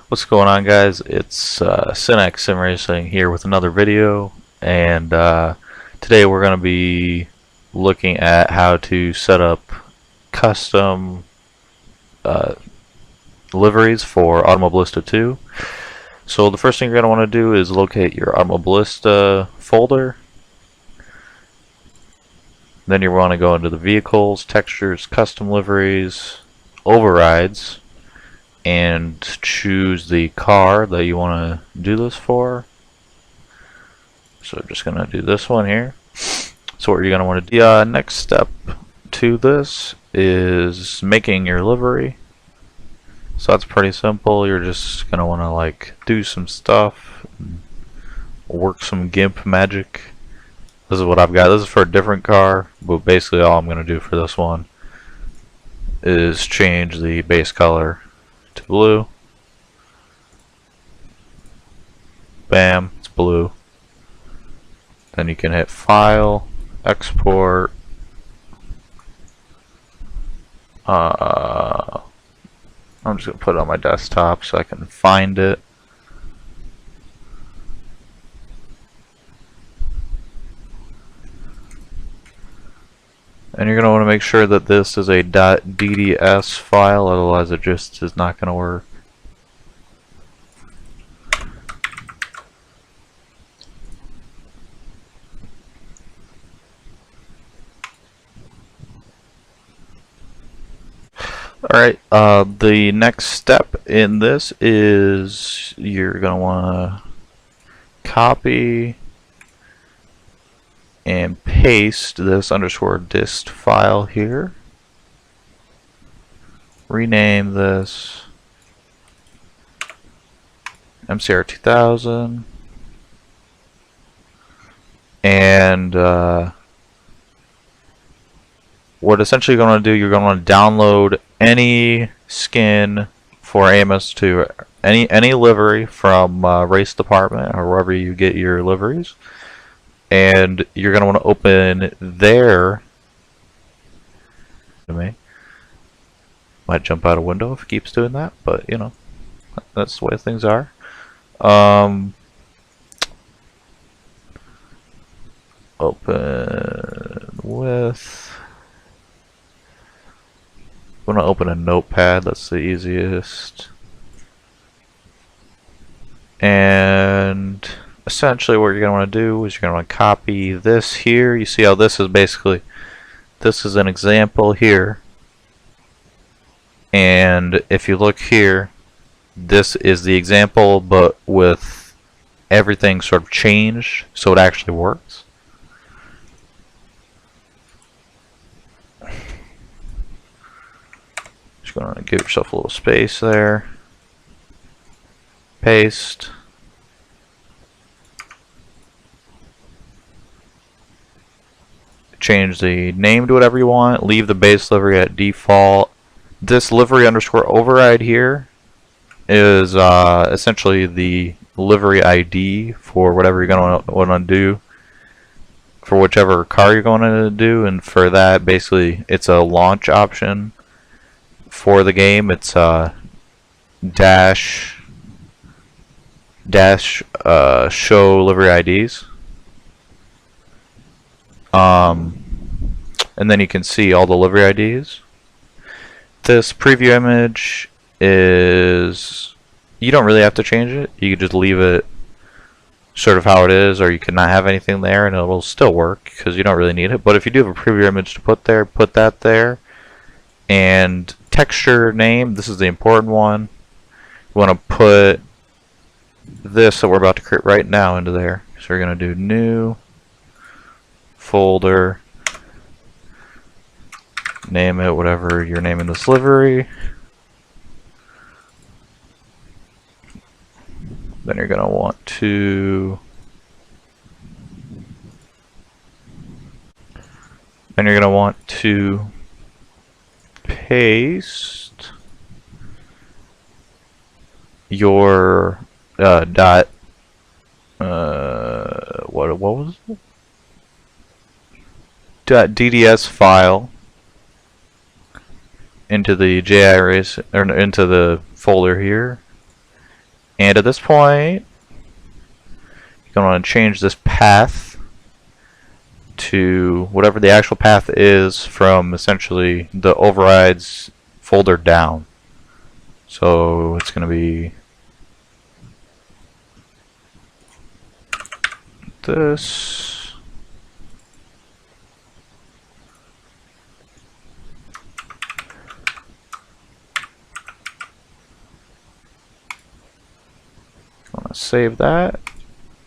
What's going on, guys? It's Synax Sim Racing here with another video, and today we're going to be looking at how to set up custom uh, liveries for Automobilista 2. So the first thing you're going to want to do is locate your Automobilista folder. Then you want to go into the vehicles, textures, custom liveries, overrides, and choose the car that you want to do this for. So I'm just going to do this one here. So what you're going to want to do, the next step to this is making your livery. So that's pretty simple. You're just going to want to do some stuff, work some GIMP magic. This is what I've got. This is for a different car, but basically all I'm going to do for this one is change the base color to blue. Bam, it's blue. Then you can hit File, Export. I'm just going to put it on my desktop so I can find it. And you're going to want to make sure that this is a .dds file, otherwise it just is not going to work. Alright, the next step in this is you're going to want to copy and paste this _dist file here. Rename this MCR 2000, and what essentially you're going to do, you're going to want to download any skin for AMS2, any livery from Race Department or wherever you get your liveries, and you're going to want to open their. Might jump out a window if it keeps doing that, but you know, that's the way things are. Open with. I'm going to open a notepad, that's the easiest. And essentially what you're going to want to do is you're going to want to copy this here. You see how this is basically, this is an example here. And if you look here, this is the example, but with everything sort of changed so it actually works. Just going to give yourself a little space there. Paste. Change the name to whatever you want. Leave the base livery at default. This livery _override here is essentially the livery ID for whatever you're going to want to do for whichever car you're going to do, and for that basically it's a launch option for the game. It's dash show livery IDs, and then you can see all the livery IDs. This preview image is, you don't really have to change it. You can just leave it sort of how it is, or you can not have anything there and it will still work because you don't really need it. But if you do have a preview image to put there, put that there. And texture name, this is the important one. You want to put this that we're about to create right now into there. So we're going to do new folder, name it whatever you're naming this livery. Then you're going to want to paste your what was it? .dds file into the JIRace, or into the folder here, And at this point, you're going to want to change this path to whatever the actual path is from essentially the overrides folder down. So it's going to be this. I'm going to save that,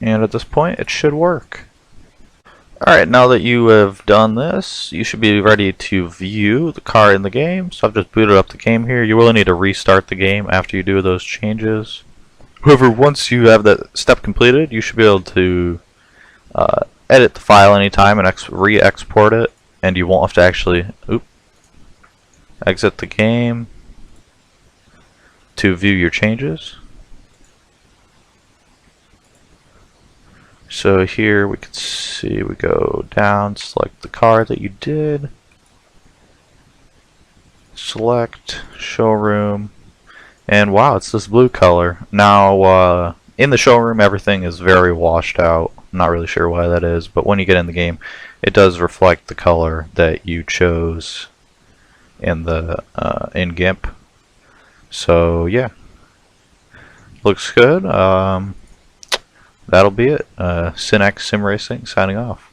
and at this point it should work. Alright, now that you have done this, you should be ready to view the car in the game. So I've just booted up the game here. You will need to restart the game after you do those changes. However, once you have that step completed, you should be able to edit the file anytime and re-export it, and you won't have to actually exit the game to view your changes. So here we can see, we go down, select the car that you did, select showroom, and wow, it's this blue color. Now in the showroom everything is very washed out. I'm not really sure why that is, but when you get in the game it does reflect the color that you chose in the in GIMP. So yeah, looks good. That'll be it. Synex Sim Racing signing off.